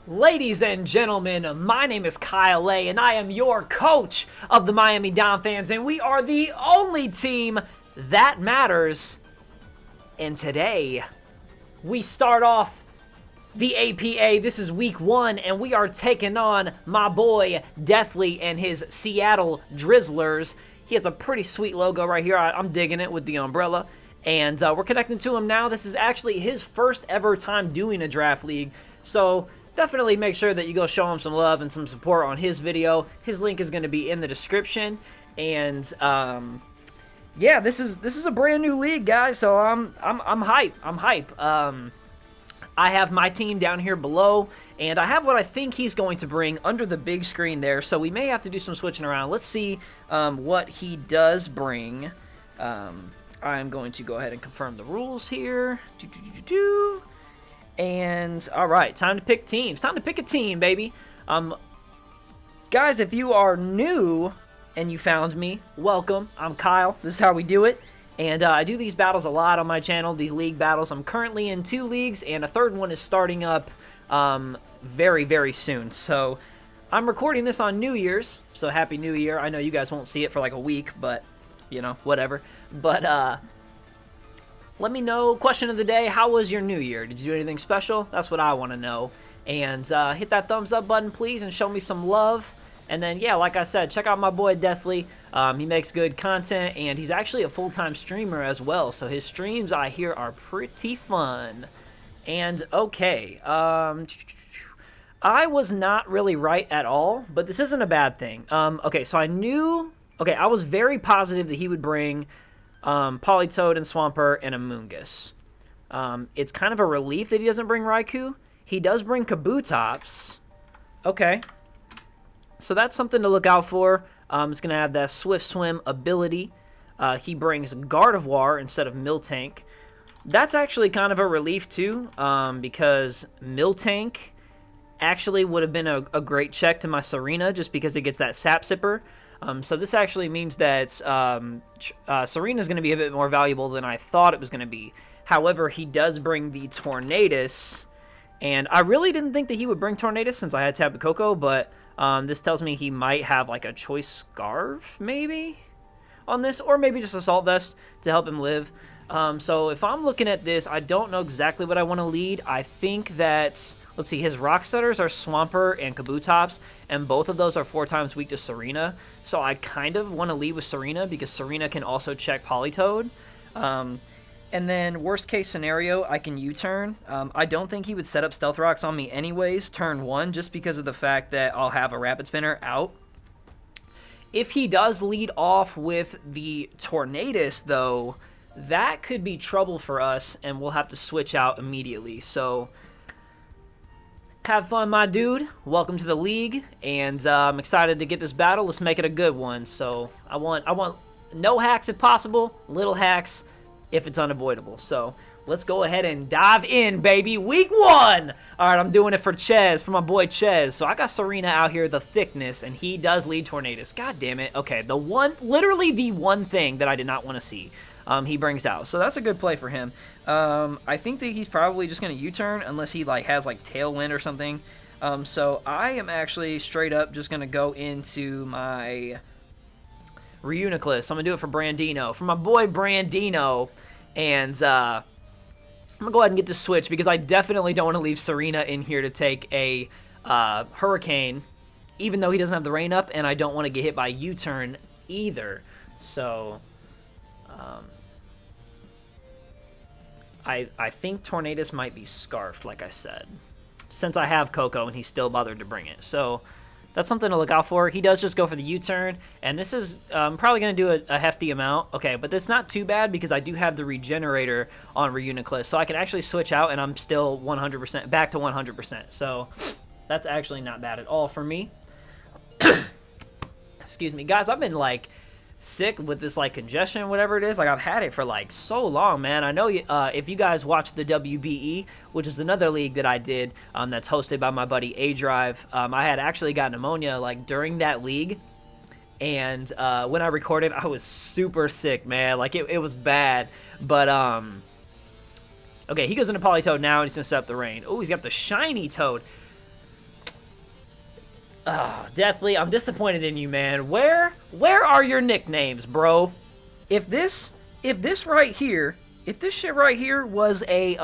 Ladies and gentlemen, my name is KyleAye, and I am your coach of the Miami Dolphins, and we are the only team that matters. And today, we start off the APA. This is week 1, and we are taking on my boy Deathly and his Seattle Drizzlers. He has a pretty sweet logo right here. I'm digging it with the umbrella. And we're connecting to him now. This is actually his first ever time doing a draft league. So definitely make sure that you go show him some love and some support on his video. His link is going to be in the description. And yeah, this is a brand new league, guys. So I'm hype. I'm hype. I have my team down here below, and I have what I think he's going to bring under the big screen there. So we may have to do some switching around. Let's see what he does bring. I'm going to go ahead and confirm the rules here. And all right, time to pick teams. Time to pick a team, baby. Guys, if you are new and you found me, welcome. I'm Kyle. This is how we do it. And I do these battles a lot on my channel, these league battles. I'm currently in 2 leagues, and a third one is starting up very, very soon. So I'm recording this on New Year's, so Happy New Year. I know you guys won't see it for like a week, but, you know, whatever. But let me know, question of the day, how was your New Year? Did you do anything special? That's what I want to know. And hit that thumbs up button, please, and show me some love. And then, yeah, like I said, check out my boy Deathly. He makes good content, and he's actually a full-time streamer as well. So his streams, I hear, are pretty fun. And, okay, I was not really right at all, but this isn't a bad thing. Okay, so I was very positive that he would bring Politoed and Swampert and Amoonguss. It's kind of a relief that he doesn't bring Raikou. He does bring Kabutops. Okay. So that's something to look out for. It's going to have that Swift Swim ability. He brings Gardevoir instead of Miltank. That's actually kind of a relief too, because Miltank actually would have been a great check to my Serena just because it gets that Sap Sipper. So this actually means that Serena is going to be a bit more valuable than I thought it was going to be. However, he does bring the Tornadus, and I really didn't think that he would bring Tornadus since I had Tapu Koko, but this tells me he might have like a Choice Scarf maybe on this, or maybe just Assault Vest to help him live. So if I'm looking at this, I don't know exactly what I want to lead. I think that, let's see, his Rock Setters are Swampert and Kabutops, and both of those are 4 times weak to Serena. So I kind of want to lead with Serena because Serena can also check Politoed. And then worst case scenario, I can U-turn. I don't think he would set up Stealth Rocks on me anyways, turn 1, just because of the fact that I'll have a Rapid Spinner out. If he does lead off with the Tornadus, though, that could be trouble for us, and we'll have to switch out immediately. So have fun, my dude. Welcome to the league, and I'm excited to get this battle. Let's make it a good one. So I want no hacks if possible, little hacks if it's unavoidable. So let's go ahead and dive in, baby. Week 1. All right, I'm doing it for Ches, for my boy Ches. So I got Serena out here, the thickness, and he does lead Tornadus. God damn it. Okay, literally the one thing that I did not want to see. He brings out. So that's a good play for him. I think that he's probably just going to U-turn unless he has Tailwind or something. So I am actually straight up just going to go into my Reuniclus. I'm going to do it for Brandino. For my boy Brandino. And I'm going to go ahead and get this switch because I definitely don't want to leave Serena in here to take a Hurricane, even though he doesn't have the rain up, and I don't want to get hit by U-turn either. So I think Tornadus might be Scarfed, like I said, since I have Koko and he's still bothered to bring it. So that's something to look out for. He does just go for the U-turn, and this is probably going to do a hefty amount. Okay, but that's not too bad because I do have the Regenerator on Reuniclus, so I can actually switch out, and I'm still 100%, back to 100%. So that's actually not bad at all for me. Excuse me. Guys, I've been, sick with this congestion, whatever it is. I've had it for so long, man. I know if you guys watch the WBE, which is another league that I did that's hosted by my buddy A Drive, I had actually got pneumonia during that league, and when I recorded, I was super sick, man. It was bad. But okay, he goes into Politoed now, and he's gonna set up the rain. Oh, he's got the shiny Toad. Deathly, I'm disappointed in you, man. Where are your nicknames, bro? If this right here, if this shit right here was a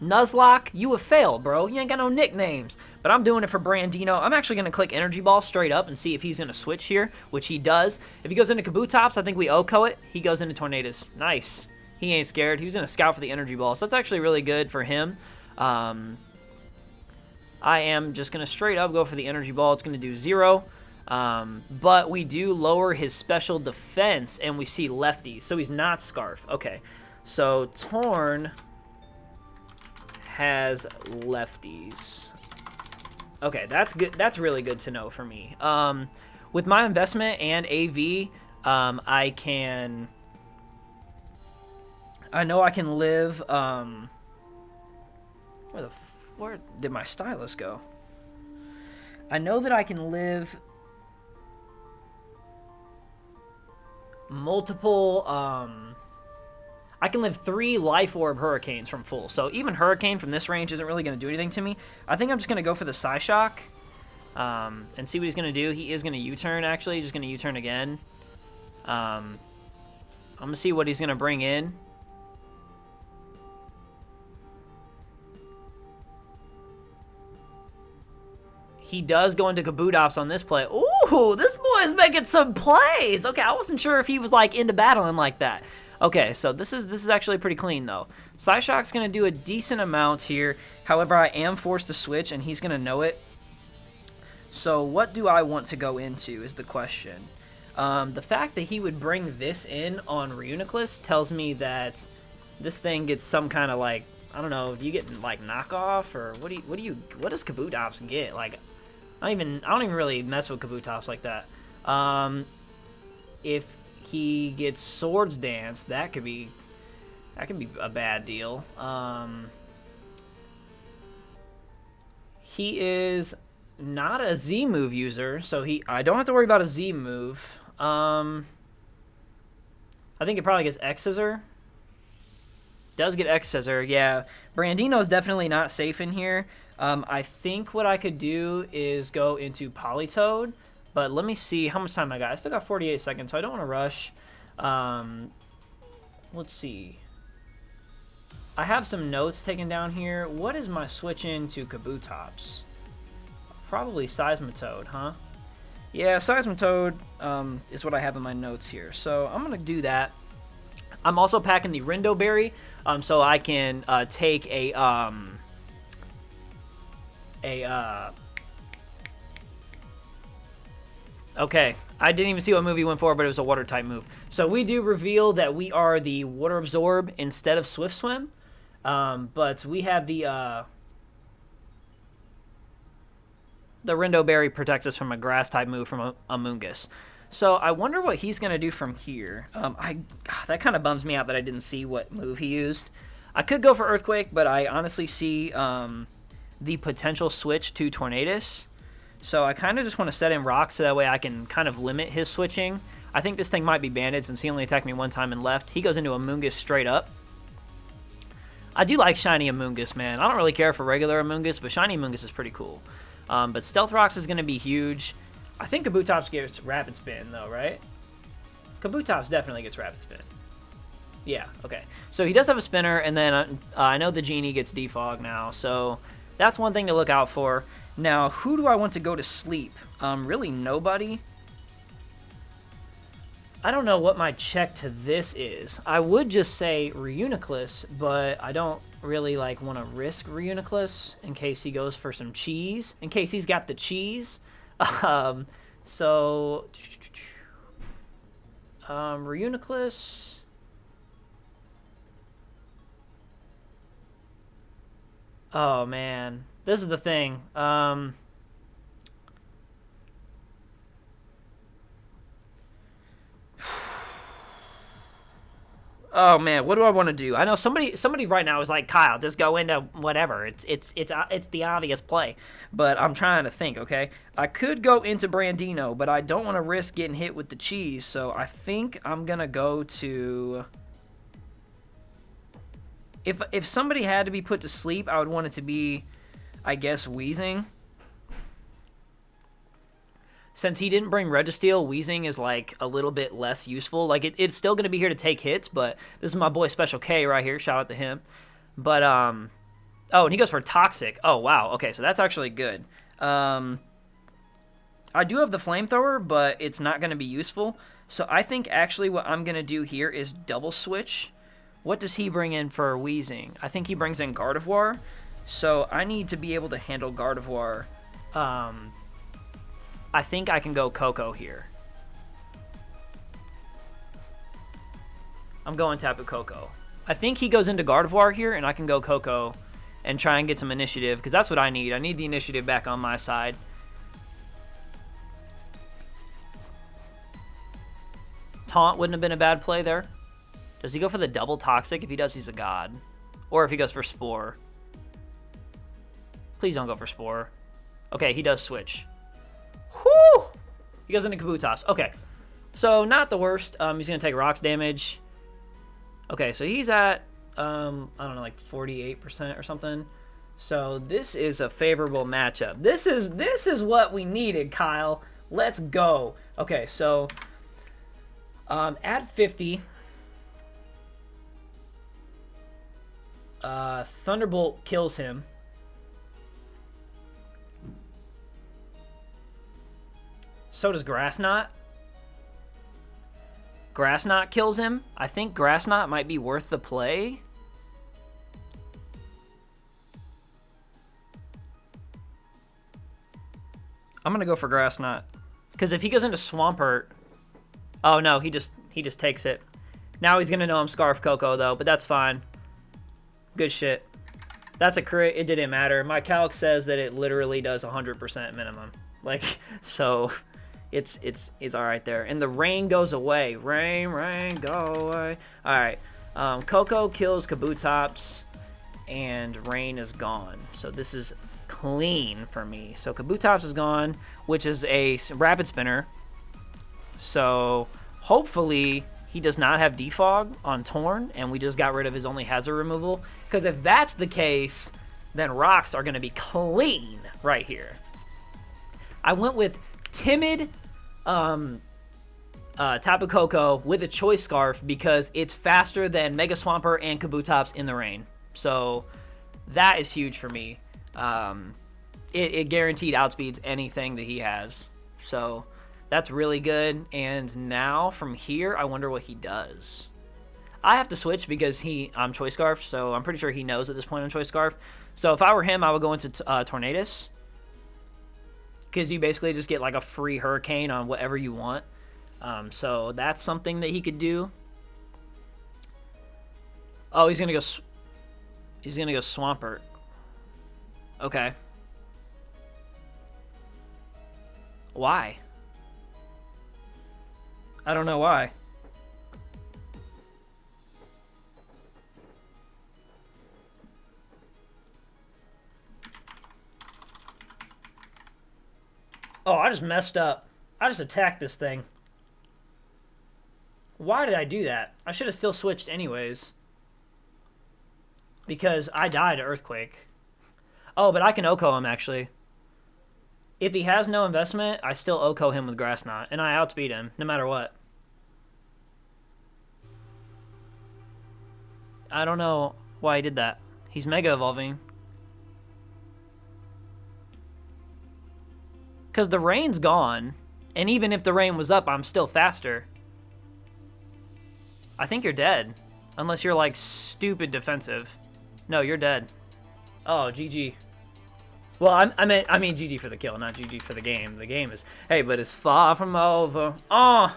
Nuzlocke, you have failed, bro. You ain't got no nicknames. But I'm doing it for Brandino. I'm actually going to click Energy Ball straight up and see if he's going to switch here, which he does. If he goes into Kabutops, I think we OHKO it. He goes into Tornadus. Nice. He ain't scared. He was going to scout for the Energy Ball, so that's actually really good for him. I am just going to straight up go for the Energy Ball. It's going to do 0. But we do lower his special defense, and we see lefties, so he's not Scarf. Okay, so Torn has lefties. Okay, that's good. That's really good to know for me. With my investment and AV, I know I can live. Where did my stylus go? I know that I can live multiple. I can live 3 Life Orb Hurricanes from full. So even Hurricane from this range isn't really going to do anything to me. I think I'm just going to go for the Psyshock and see what he's going to do. He is going to U-turn, actually. He's just going to U-turn again. I'm going to see what he's going to bring in. He does go into Kabutops on this play. Ooh, this boy is making some plays. Okay, I wasn't sure if he was like into battling like that. Okay, so this is actually pretty clean though. Psyshock's gonna do a decent amount here. However, I am forced to switch, and he's gonna know it. So what do I want to go into is the question. The fact that he would bring this in on Reuniclus tells me that this thing gets some kind of like, I don't know, do you get like knockoff, or what does Kabutops get? Like, I don't even really mess with Kabutops like that. If he gets Swords Dance, that could be a bad deal. He is not a Z move user, so I don't have to worry about a Z move. I think it probably gets X Scissor. Does get X Scissor, yeah. Brandino's definitely not safe in here. I think what I could do is go into Politoed, but let me see how much time I got. I still got 48 seconds, so I don't want to rush. Let's see. I have some notes taken down here. What is my switch into Kabutops? Probably Seismitoad, huh? Yeah, Seismitoad is what I have in my notes here. So I'm going to do that. I'm also packing the Rindo Berry, so I can take okay, I didn't even see what move he went for, but it was a water type move. So we do reveal that we are the Water Absorb instead of Swift Swim, but we have the Rindo Berry protects us from a grass type move from Amoonguss. So I wonder what he's going to do from here. That kind of bums me out that I didn't see what move he used. I could go for Earthquake, but I honestly see the potential switch to Tornadus. So I kind of just want to set in Rock so that way I can kind of limit his switching. I think this thing might be banded since he only attacked me one time and left. He goes into Amoonguss straight up. I do like Shiny Amoonguss, man. I don't really care for regular Amoonguss, but Shiny Amoonguss is pretty cool. But Stealth Rocks is going to be huge. I think Kabutops gets Rapid Spin, though, right? Kabutops definitely gets Rapid Spin. Yeah, okay. So he does have a spinner, and then I know the Genie gets Defog now, so that's one thing to look out for. Now, who do I want to go to sleep? Really nobody. I don't know what my check to this is. I would just say Reuniclus, but I don't really like want to risk Reuniclus in case he goes for some cheese, in case he's got the cheese. So Reuniclus. Oh man, this is the thing. Oh man, what do I want to do? I know somebody right now is like, Kyle, just go into whatever. It's the obvious play, but I'm trying to think. Okay, I could go into Brandino, but I don't want to risk getting hit with the cheese. So I think I'm gonna go to. If somebody had to be put to sleep, I would want it to be, I guess, Wheezing. Since he didn't bring Registeel, Wheezing is like a little bit less useful. Like it's still going to be here to take hits, but this is my boy Special K right here. Shout out to him. But oh, and he goes for Toxic. Oh wow. Okay, so that's actually good. I do have the Flamethrower, but it's not going to be useful. So I think actually what I'm going to do here is double switch. What does he bring in for Wheezing? I think he brings in Gardevoir. So I need to be able to handle Gardevoir. I think I can go Koko here. I'm going Tapu Koko. I think he goes into Gardevoir here, and I can go Koko and try and get some initiative, because that's what I need. I need the initiative back on my side. Taunt wouldn't have been a bad play there. Does he go for the double Toxic? If he does, he's a god. Or if he goes for Spore. Please don't go for Spore. Okay, he does switch. Whew! He goes into Kabutops. Okay. So, not the worst. He's going to take rocks damage. Okay, so he's at, I don't know, like 48% or something. So, this is a favorable matchup. This is what we needed, Kyle. Let's go. Okay, so, at 50, Thunderbolt kills him. So does Grass Knot. Grass Knot kills him. I think Grass Knot might be worth the play. I'm gonna go for Grass Knot, because if he goes into Swampert, oh no, he just takes it. Now he's gonna know I'm Scarf Koko though, but that's fine. Good shit. That's a crit. It didn't matter. My calc says that it literally does 100% minimum. Like, so it's all right there. And the rain goes away. Rain, go away. All right. Koko kills Kabutops, and rain is gone. So this is clean for me. So Kabutops is gone, which is a rapid spinner. So hopefully he does not have defog on Torn, and we just got rid of his only hazard removal. Because if that's the case, then rocks are going to be clean right here. I went with Timid Tapu Koko with a Choice Scarf because it's faster than Mega Swampert and Kabutops in the rain. So that is huge for me. It guaranteed outspeeds anything that he has. So that's really good. And now from here, I wonder what he does. I have to switch because I'm Choice Scarf, so I'm pretty sure he knows at this point I'm Choice Scarf. So if I were him, I would go into Tornadus, because you basically just get like a free Hurricane on whatever you want. So that's something that he could do. Oh, he's gonna go Swampert. Okay. Why? I don't know why. Oh, I just messed up. I just attacked this thing. Why did I do that? I should have still switched anyways. Because I died to Earthquake. Oh, but I can OHKO him, actually. If he has no investment, I still OHKO him with Grass Knot, and I outspeed him, no matter what. I don't know why he did that. He's Mega Evolving. Because the rain's gone, and even if the rain was up, I'm still faster. I think you're dead. Unless you're, like, stupid defensive. No, you're dead. Oh, GG. Well, I mean GG for the kill, not GG for the game. The game is, hey, but it's far from over. Oh!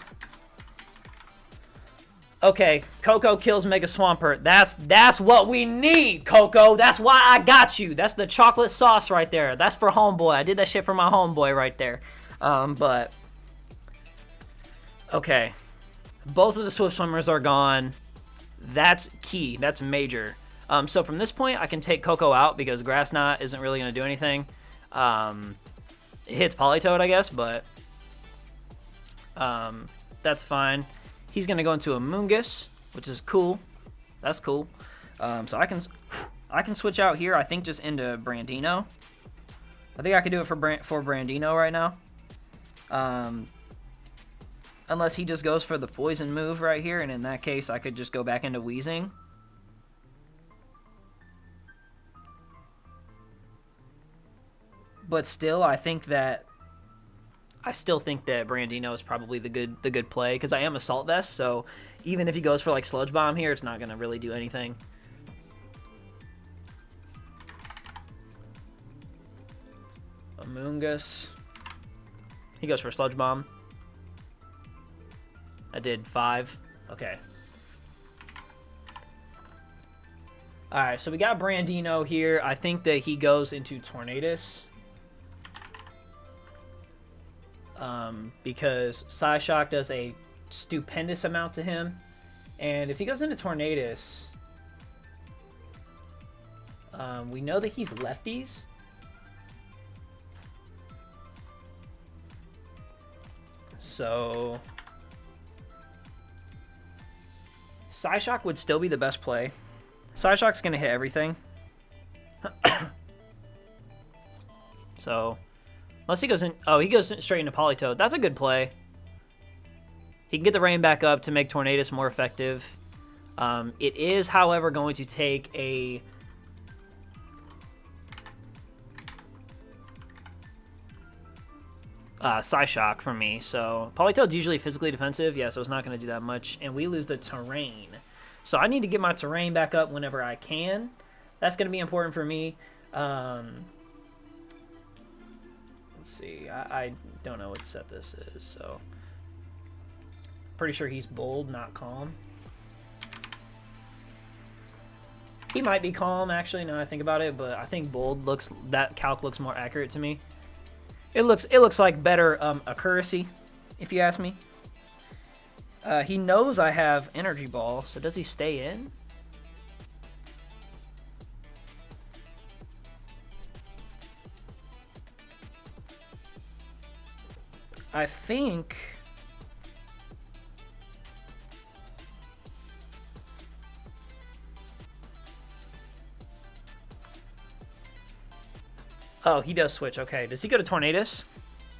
Okay, Koko kills Mega Swampert. That's what we need, Koko. That's why I got you. That's the chocolate sauce right there. That's for homeboy. I did that shit for my homeboy right there. But okay, both of the Swift Swimmers are gone. That's key. That's major. So from this point, I can take Koko out because Grass Knot isn't really going to do anything. It hits Politoed, I guess, but that's fine. He's going to go into a Moongus, which is cool. That's cool. So I can switch out here, I think, just into Brandino. I think I could do it for Brandino right now. Unless he just goes for the poison move right here, and in that case, I could just go back into Wheezing. But still, I still think that Brandino is probably the good play, because I am Assault Vest, so even if he goes for like Sludge Bomb here, it's not going to really do anything. Amoonguss. He goes for Sludge Bomb. I did 5. Okay. Alright, so we got Brandino here. I think that he goes into Tornadus. Because Psyshock does a stupendous amount to him. And if he goes into Tornadus, we know that he's lefties. So Psyshock would still be the best play. Psyshock's going to hit everything. So unless he goes in... Oh, he goes straight into Politoed. That's a good play. He can get the rain back up to make Tornadus more effective. It is, however, going to take a... Psyshock from me. So Politoed's usually physically defensive. Yeah, so it's not going to do that much. And we lose the terrain. So I need to get my terrain back up whenever I can. That's going to be important for me. Let's see. I don't know what set this is, so pretty sure he's bold, not calm. He might be calm, actually, now I think about it, but I think bold looks... That calc looks more accurate to me. It looks like better accuracy, if you ask me. He knows I have Energy Ball, so does he stay in? I think... Oh, he does switch. Okay, does he go to Tornadus?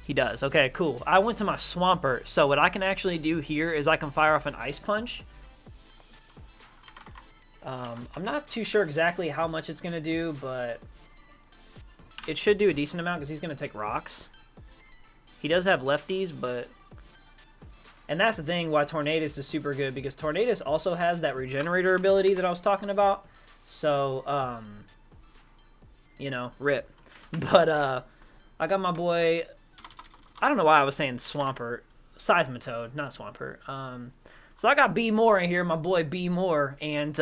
He does. Okay, cool. I went to my Swampert, so what I can actually do here is I can fire off an Ice Punch. I'm not too sure exactly how much it's going to do, but it should do a decent amount because he's going to take rocks. He does have lefties, but... And that's the thing why Tornadus is super good, because Tornadus also has that Regenerator ability that I was talking about. So, you know, rip. But, I got my boy... I don't know why I was saying Swampert. Seismitoad, not Swampert. So I got B Moore in here, my boy B Moore, and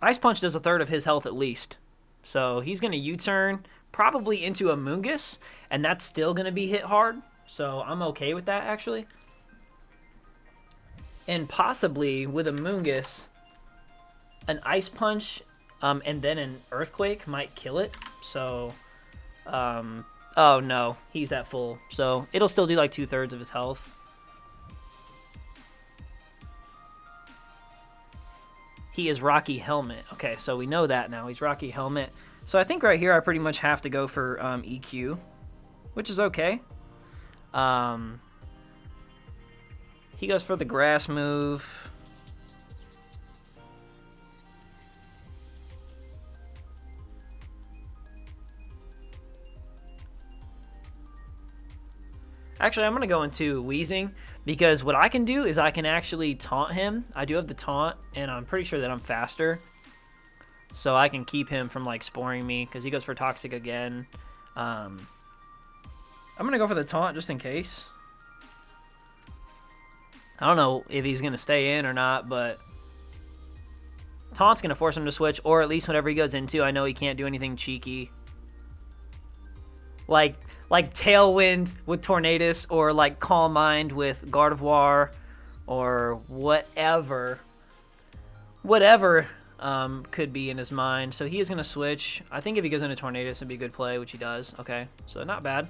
Ice Punch does a third of his health at least. So he's going to U-turn, probably into Amoonguss, and that's still going to be hit hard. So I'm okay with that, actually. And possibly, with Amoonguss, an Ice Punch and then an Earthquake might kill it. So, oh no, he's at full. So it'll still do like 2/3 of his health. He is Rocky Helmet. Okay, so we know that now. He's Rocky Helmet. So I think right here I pretty much have to go for EQ, which is okay. He goes for the grass move. Actually, I'm going to go into Wheezing, because what I can do is I can actually taunt him. I do have the taunt, and I'm pretty sure that I'm faster. So I can keep him from, like, sporing me, because he goes for Toxic again. I'm going to go for the taunt just in case. I don't know if he's going to stay in or not, but taunt's going to force him to switch, or at least whatever he goes into, I know he can't do anything cheeky. Like Tailwind with Tornadus, or like Calm Mind with Gardevoir, or whatever could be in his mind. So he is going to switch. I think if he goes into Tornadus, it'd be a good play, which he does. Okay, so not bad.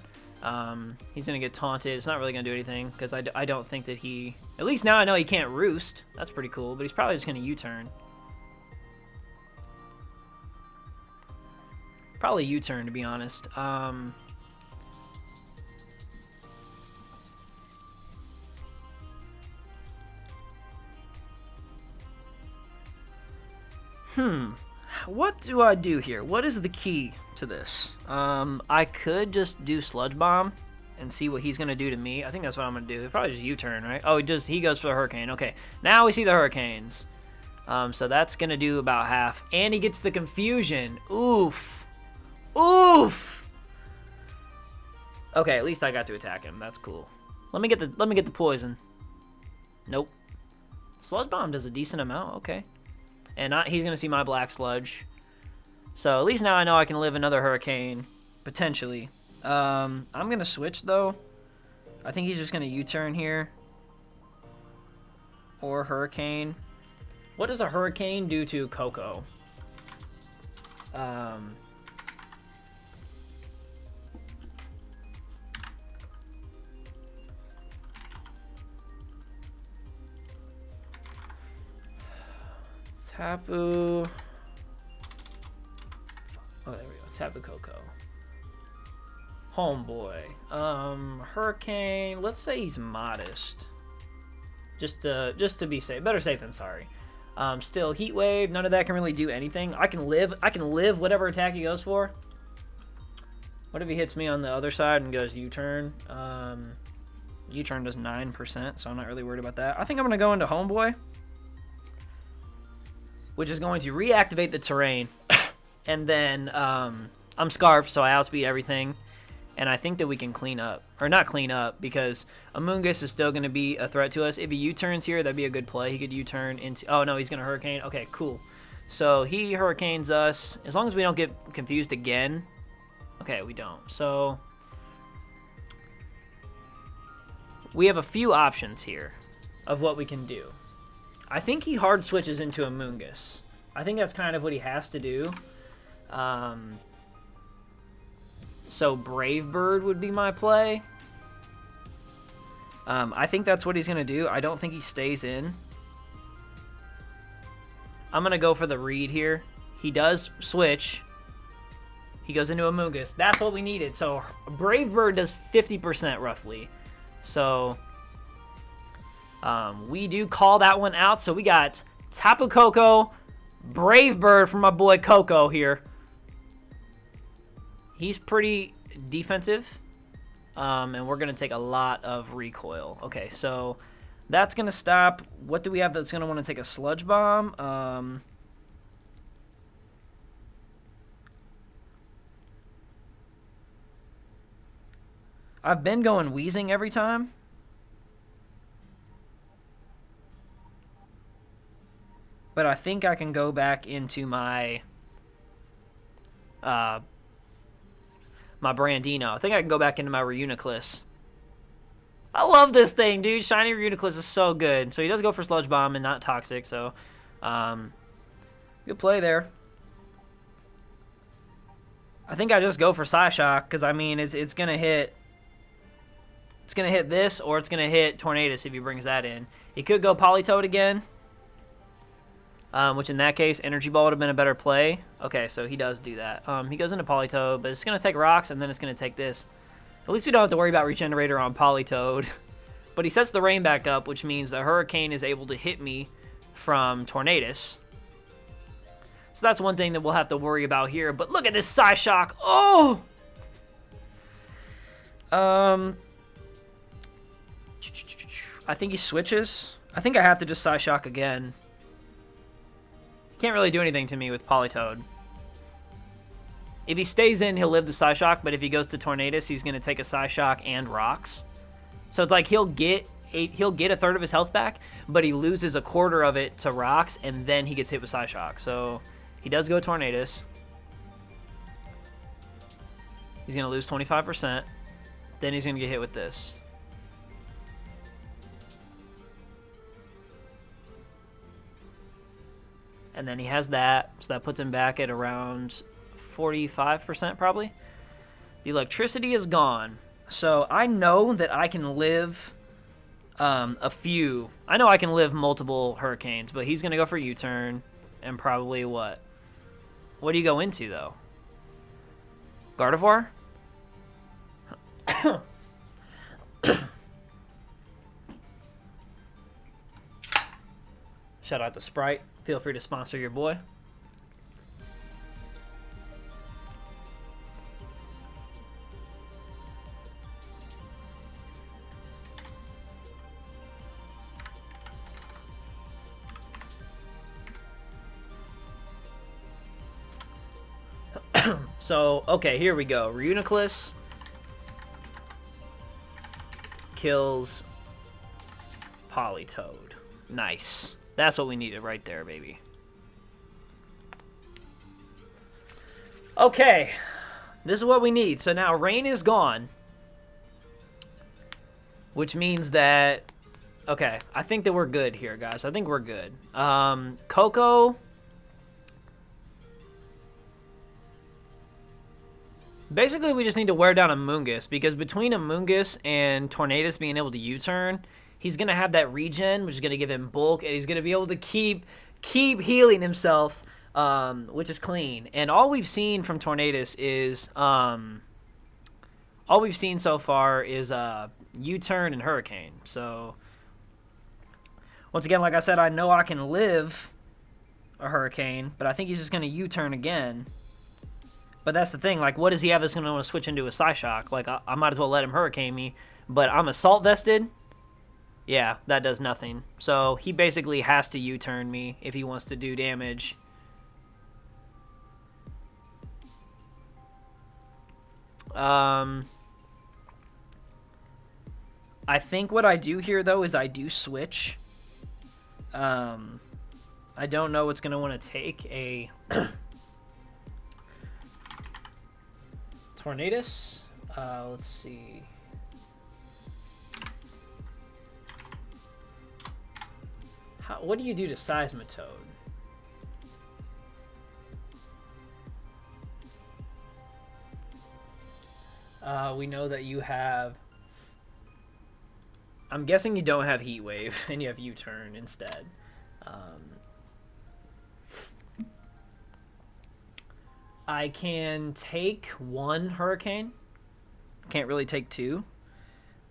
He's going to get taunted. It's not really going to do anything, because I don't think that he... At least now I know he can't Roost. That's pretty cool, but he's probably just going to U-turn. Probably U-turn, to be honest. What do I do here? What is the key to this? I could just do Sludge Bomb and see what he's going to do to me. I think that's what I'm going to do. He'll probably just U-turn, right? Oh, he goes for the Hurricane. Okay, now we see the Hurricanes. So that's going to do about half. And he gets the Confusion. Oof. Oof. Okay, at least I got to attack him. That's cool. Let me get the poison. Nope. Sludge Bomb does a decent amount. Okay. And he's going to see my Black Sludge. So at least now I know I can live another Hurricane, potentially. I'm going to switch, though. I think he's just going to U-turn here. Or Hurricane. What does a Hurricane do to Koko? Tapu. Oh, there we go. Tapu Koko. Homeboy. Hurricane. Let's say he's modest. Just to be safe. Better safe than sorry. Still Heat Wave. None of that can really do anything. I can live whatever attack he goes for. What if he hits me on the other side and goes U-turn? U-turn does 9%, so I'm not really worried about that. I think I'm gonna go into Homeboy, which is going to reactivate the terrain. And then I'm Scarfed, so I outspeed everything. And I think that we can clean up. Or not clean up, because Amoonguss is still going to be a threat to us. If he U-turns here, that'd be a good play. He could U-turn into... Oh, no, he's going to Hurricane. Okay, cool. So he Hurricanes us. As long as we don't get confused again. Okay, we don't. So we have a few options here of what we can do. I think he hard switches into Amoonguss. I think that's kind of what he has to do. So Brave Bird would be my play. I think that's what he's going to do. I don't think he stays in. I'm going to go for the read here. He does switch. He goes into Amoonguss. That's what we needed. So Brave Bird does 50% roughly. So we do call that one out. So we got Tapu Koko, Brave Bird from my boy Koko here. He's pretty defensive, and we're going to take a lot of recoil. Okay, so that's going to stop. What do we have that's going to want to take a Sludge Bomb? I've been going Wheezing every time. But I think I can go back into my... my Brandino. I think I can go back into my Reuniclus. I love this thing, dude. Shiny Reuniclus is so good. So he does go for Sludge Bomb and not Toxic, so good play there. I think I just go for Psyshock because I mean it's gonna hit this or it's gonna hit Tornadus if he brings that in. He could go Politoed again. Which in that case, Energy Ball would have been a better play. Okay, so he does do that. He goes into Politoed, but it's going to take Rocks, and then it's going to take this. At least we don't have to worry about Regenerator on Politoed. But he sets the Rain back up, which means the Hurricane is able to hit me from Tornadus. So that's one thing that we'll have to worry about here. But look at this Psyshock. Oh! I think he switches. I think I have to just Psyshock again. Can't really do anything to me with Politoed. If he stays in, he'll live the Psyshock, but if he goes to Tornadus, he's going to take a Psyshock and Rocks. So it's like he'll get a third of his health back, but he loses a quarter of it to Rocks, and then he gets hit with Psyshock. So he does go Tornadus. He's going to lose 25%. Then he's going to get hit with this. And then he has that, so that puts him back at around 45% probably. The electricity is gone. So I know that I can live a few. I know I can live multiple Hurricanes, but he's going to go for U-turn and probably what? What do you go into, though? Gardevoir? Shout out to Sprite. Feel free to sponsor your boy. So, okay, here we go. Reuniclus kills Politoed. Nice. That's what we needed right there, baby. Okay. This is what we need. So now Rain is gone. Which means that... Okay, I think that we're good here, guys. I think we're good. Koko... Basically, we just need to wear down Amoonguss, because between Amoonguss and Tornadus being able to U-turn, he's going to have that regen, which is going to give him bulk, and he's going to be able to keep healing himself, which is clean. And all we've seen from Tornadus is, all we've seen so far is U-turn and Hurricane. So, once again, like I said, I know I can live a Hurricane, but I think he's just going to U-turn again. But that's the thing, like, what does he have that's going to want to switch into a Psyshock? Like, I might as well let him Hurricane me, but I'm Assault Vested. Yeah, that does nothing. So, he basically has to U-turn me if he wants to do damage. I think what I do here, though, is I do switch. I don't know what's going to want to take a... Tornadus. Let's see. What do you do to Seismitoad? We know that you have... I'm guessing you don't have Heat Wave, and you have U-turn instead. I can take one Hurricane. Can't really take two.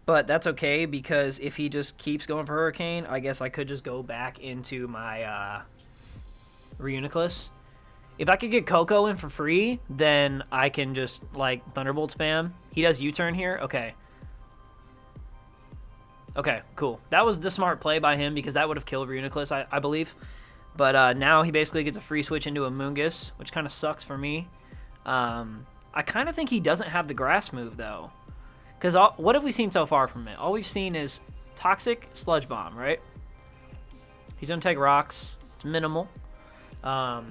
But that's okay, because if he just keeps going for Hurricane, I guess I could just go back into my Reuniclus. If I could get Koko in for free, then I can just, like, Thunderbolt spam. He does U-turn here? Okay. Okay, cool. That was the smart play by him, because that would have killed Reuniclus, I believe. But now he basically gets a free switch into Amoonguss, which kind of sucks for me. I kind of think he doesn't have the grass move, though. Because what have we seen so far from it? All we've seen is Toxic, Sludge Bomb, right? He's going to take rocks. It's minimal. Let's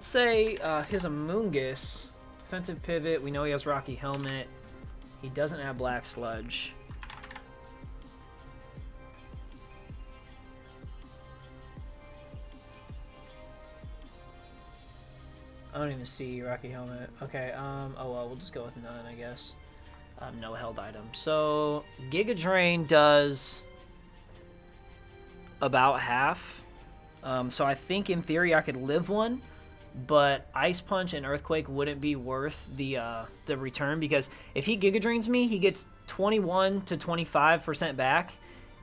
say his Amoonguss, Defensive Pivot. We know he has Rocky Helmet. He doesn't have Black Sludge. I don't even see Rocky Helmet. Okay, oh well, we'll just go with none, I guess. No held item. So, Giga Drain does about half. So I think in theory I could live one, but Ice Punch and Earthquake wouldn't be worth the return, because if he Giga Drains me, he gets 21 to 25% back,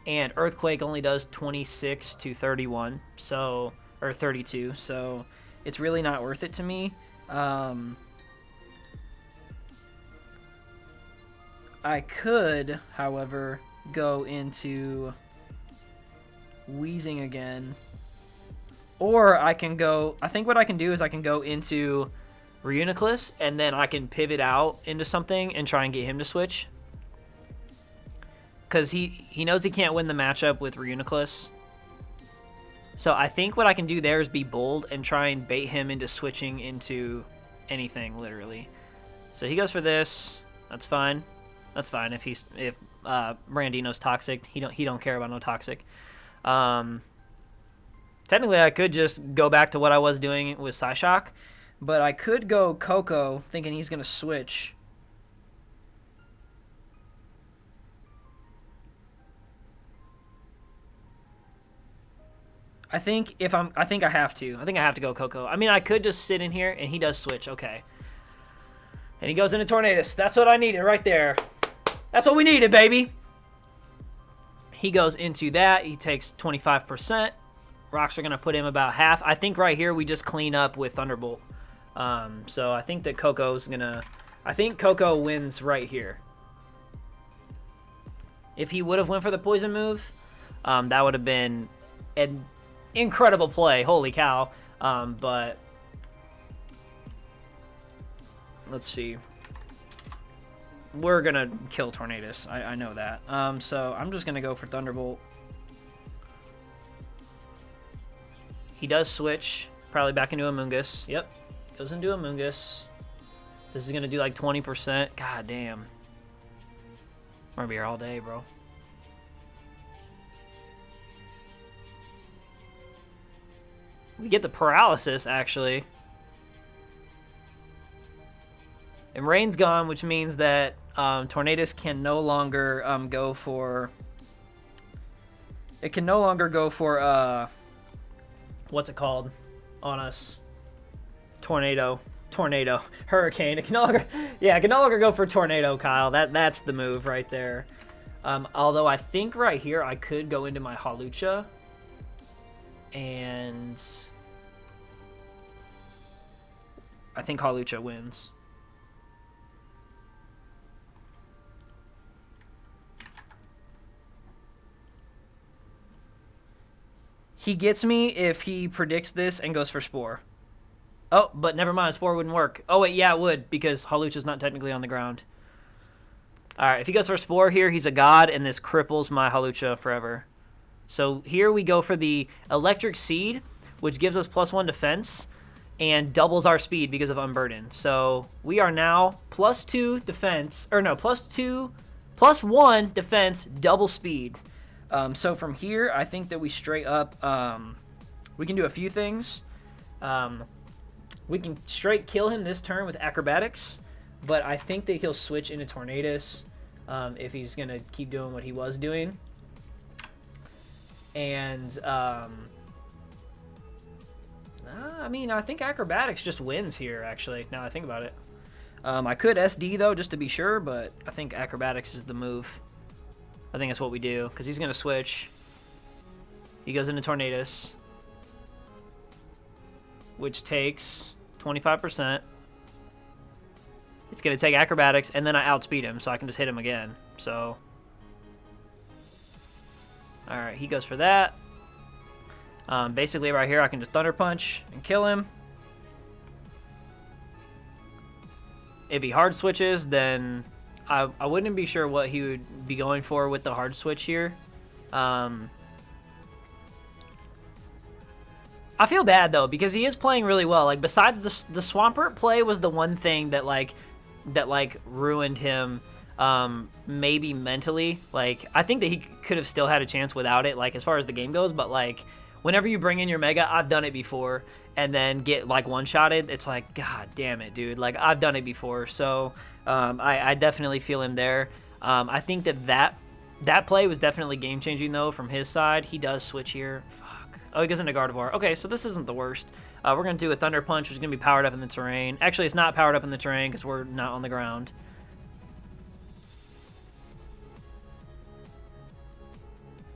and Earthquake only does 26 to 31, so, or 32, so it's really not worth it to me. I could, however, go into Wheezing again. Or I can go... I think what I can do is I can go into Reuniclus, and then I can pivot out into something and try and get him to switch. Because he knows he can't win the matchup with Reuniclus. So I think what I can do there is be bold and try and bait him into switching into anything, literally. So he goes for this. That's fine. That's fine if Brandino's toxic. He don't care about no toxic. Technically, I could just go back to what I was doing with Psyshock, but I could go Koko, thinking he's gonna switch. I think I have to. I think I have to go Koko. I mean, I could just sit in here and he does switch. Okay. And he goes into Tornadus. That's what I needed right there. That's what we needed, baby. He goes into that. He takes 25%. Rocks are going to put him about half. I think right here we just clean up with Thunderbolt. So I think that Koko's going to... I think Koko wins right here. If he would have went for the poison move, that would have been an incredible play. Holy cow. But... let's see. We're going to kill Tornadus. I know that. So I'm just going to go for Thunderbolt. He does switch. Probably back into Amoonguss. Yep. Goes into Amoonguss. This is going to do like 20%. God damn. I'm going to be here all day, bro. We get the paralysis, actually. And Rain's gone, which means that Tornadus can no longer go for... It can no longer go for... what's it called on us? Tornado, hurricane. It can no longer, yeah, it can no longer go for tornado, Kyle. That's the move right there. Although I think right here I could go into my Hawlucha, and I think Hawlucha wins. He gets me if he predicts this and goes for Spore. Oh, but never mind. Spore wouldn't work. Oh, wait, yeah, it would, because Hawlucha's not technically on the ground. All right, if he goes for Spore here, he's a god, and this cripples my Hawlucha forever. So here we go for the Electric Seed, which gives us +1 defense and doubles our speed because of Unburdened. So we are now +2 defense, or no, +1 defense, double speed. So from here, I think that we straight up, we can do a few things. We can straight kill him this turn with Acrobatics, but I think that he'll switch into Tornadus if he's going to keep doing what he was doing. And, I mean, I think Acrobatics just wins here, actually, now that I think about it. I could SD, though, just to be sure, but I think Acrobatics is the move. I think that's what we do, because he's going to switch. He goes into Tornadus, which takes 25%. It's going to take Acrobatics, and then I outspeed him, so I can just hit him again. So, alright, he goes for that. Basically, right here, I can just Thunder Punch and kill him. If he hard switches, then I wouldn't be sure what he would be going for with the hard switch here. I feel bad, though, because he is playing really well. Like, besides the Swampert play was the one thing that ruined him, maybe mentally. Like, I think that he could have still had a chance without it, like, as far as the game goes. But, like, whenever you bring in your Mega, I've done it before, and then get, like, one-shotted, it's like, God damn it, dude. Like, I've done it before. So, I definitely feel him there. I think that play was definitely game-changing, though, from his side. He does switch here. Oh, he goes into Gardevoir. Okay, so this isn't the worst. We're going to do a Thunder Punch, which is going to be powered up in the terrain. Actually, it's not powered up in the terrain because we're not on the ground.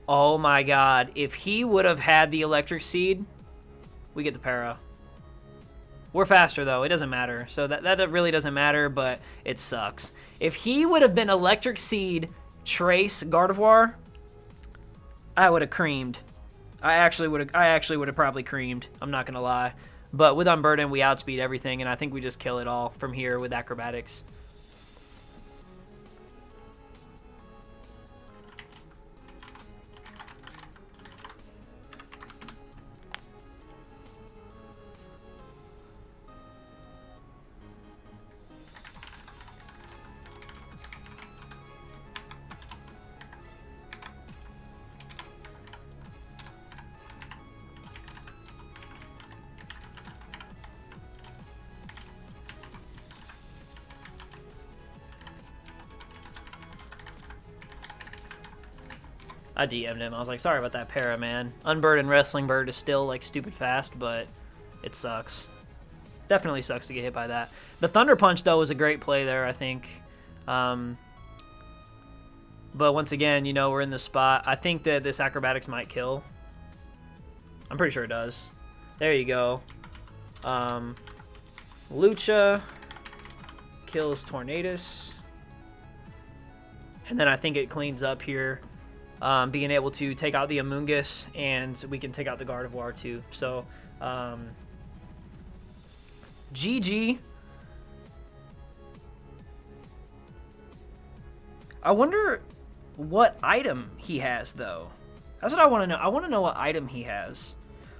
Oh my god. If he would have had the Electric Seed, we get the Para. We're faster, though. It doesn't matter. So that really doesn't matter, but it sucks. If he would have been Electric Seed, Trace, Gardevoir, I would have creamed. I actually would have probably creamed. I'm not gonna lie, but with Unburden, we outspeed everything, and I think we just kill it all from here with Acrobatics. I DM'd him. I was like, sorry about that Para, man. Unburdened Wrestling Bird is still, like, stupid fast, but it sucks. definitely sucks to get hit by that. The Thunder Punch, though, was a great play there, I think. But once again, you know, we're in the spot. I think that this Acrobatics might kill. I'm pretty sure it does. There you go. Lucha kills Tornadus. And then I think it cleans up here, being able to take out the Amoonguss, and we can take out the Gardevoir too. So, GG. I wonder what item he has, though. That's what I want to know. I want to know what item he has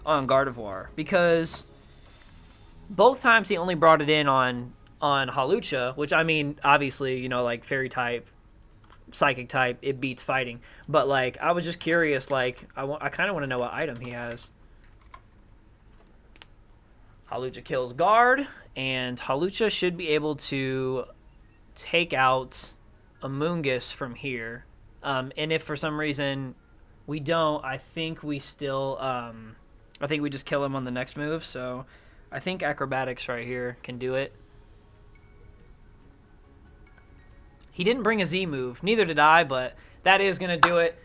on Gardevoir, because both times he only brought it in on Hawlucha, which, I mean, obviously, you know, like Fairy type, Psychic type, it beats Fighting. But, like, I was just curious, like, I kind of want to know what item he has. Hawlucha kills Guard, and Hawlucha should be able to take out Amoonguss from here. And if for some reason we don't, I think we still, I think we just kill him on the next move. So I think Acrobatics right here can do it. He didn't bring a Z move, neither did I, but that is going to do it.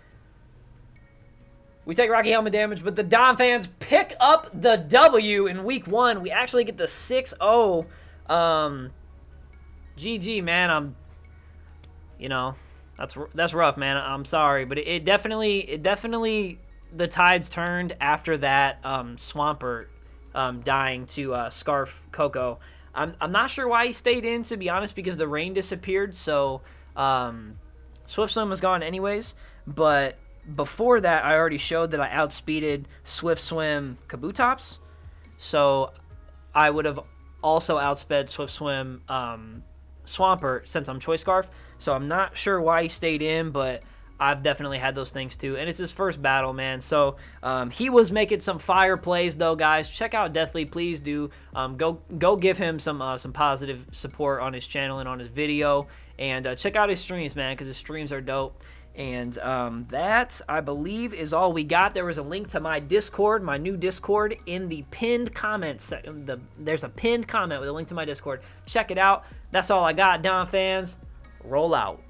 We take Rocky Helmet damage, but the Dom fans pick up the W in week 1. We actually get the 6-0. GG, man. You know, that's rough, man. I'm sorry, but it definitely the tides turned after that Swampert dying to Scarf Coco. I'm not sure why he stayed in, to be honest, because the rain disappeared. So Swift Swim was gone anyways, but before that, I already showed that I outspeeded Swift Swim Kabutops, so I would have also outsped Swift Swim Swampert since I'm Choice Scarf. So I'm not sure why he stayed in, but I've definitely had those things too. And it's his first battle, man. So he was making some fire plays, though, guys. Check out Deathly. Please do. Go give him some positive support on his channel and on his video. And check out his streams, man, because his streams are dope. And that, I believe, is all we got. There was a link to my Discord, my new Discord, in the pinned comment section. There's a pinned comment with a link to my Discord. Check it out. That's all I got, Dom fans. Roll out.